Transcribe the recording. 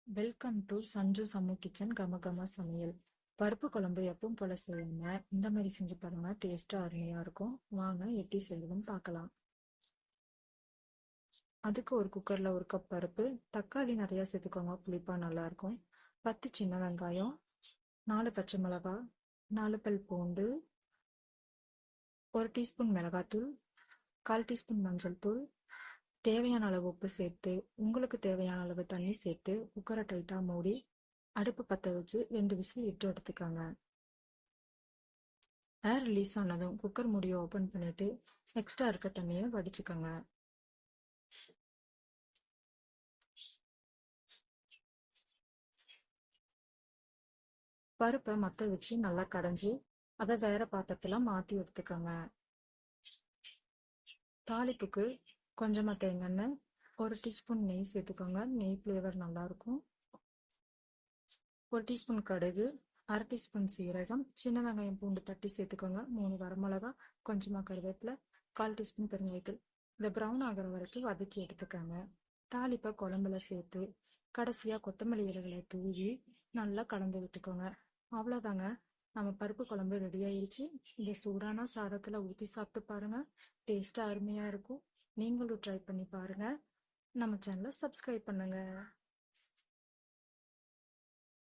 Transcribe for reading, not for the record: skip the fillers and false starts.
Welcome to Sanju Sammu kitchen கமகம சமையல். பருப்பு குழம்பு எப்பவும் போல செய்யுங்க. இந்த மாதிரி செஞ்சு பாருங்க, டேஸ்டா அருமையா இருக்கும். வாங்க எப்படி செய்யறதுன்னு பார்க்கலாம். அதுக்கு ஒரு குக்கர்ல ஒரு கப் பருப்பு, தக்காளி நிறைய சேர்த்துக்கோங்க, புளிப்பா நல்லா இருக்கும். 10 சின்ன வெங்காயம், 4 பச்சை மிளகாய், 4 பல் பூண்டு, 1 டீஸ்பூன் மிளகாத்தூள், 1/4 டீஸ்பூன் மஞ்சள் தூள், தேவையான அளவு உப்பு சேர்த்து, உங்களுக்கு தேவையான அளவு தண்ணி சேர்த்து குக்கரை டைட்டா மூடி அடுப்பு பற்ற வச்சு 2 விசில் இட்டு எடுத்துக்கோங்க. ஏர் ரிலீஸ் ஆனதும் குக்கர் மூடியை ஓப்பன் பண்ணிட்டு எக்ஸ்ட்ரா இருக்க தண்ணியை வடிச்சுக்கோங்க. பருப்பை மத்த வச்சு நல்லா கடைஞ்சி அதை வேற பாத்திரத்துல மாத்தி எடுத்துக்கோங்க. தாளிப்புக்கு கொஞ்சமா தேங்காய், 1 டீஸ்பூன் நெய் சேர்த்துக்கோங்க. நெய் ஃப்ளேவர் நல்லா இருக்கும். 1 டீஸ்பூன் கடுகு, 1/2 டீஸ்பூன் சீரகம், சின்ன வெங்காயம் பூண்டு தட்டி சேர்த்துக்கோங்க. 3 வரமிளகா, கொஞ்சமா கருவேப்பிலை, 1/4 டீஸ்பூன் பெருங்காயத்தூள். இதை ப்ரௌன் ஆகிற வரைக்கும் வதக்கி எடுத்துக்கோங்க. தாளிப்பை குழம்புல சேர்த்து கடைசியா கொத்தமல்லி இலைகளை தூவி நல்லா கலந்து விட்டுக்கோங்க. அவ்வளோதாங்க, நம்ம பருப்பு குழம்பு ரெடி ஆயிடுச்சு. இதை சூடான சாதத்துல ஊற்றி சாப்பிட்டு பாருங்க, டேஸ்டா அருமையா இருக்கும். நீங்களும் ட்ரை பண்ணி பாருங்க. நம்ம சேனலை சப்ஸ்கிரைப் பண்ணுங்க.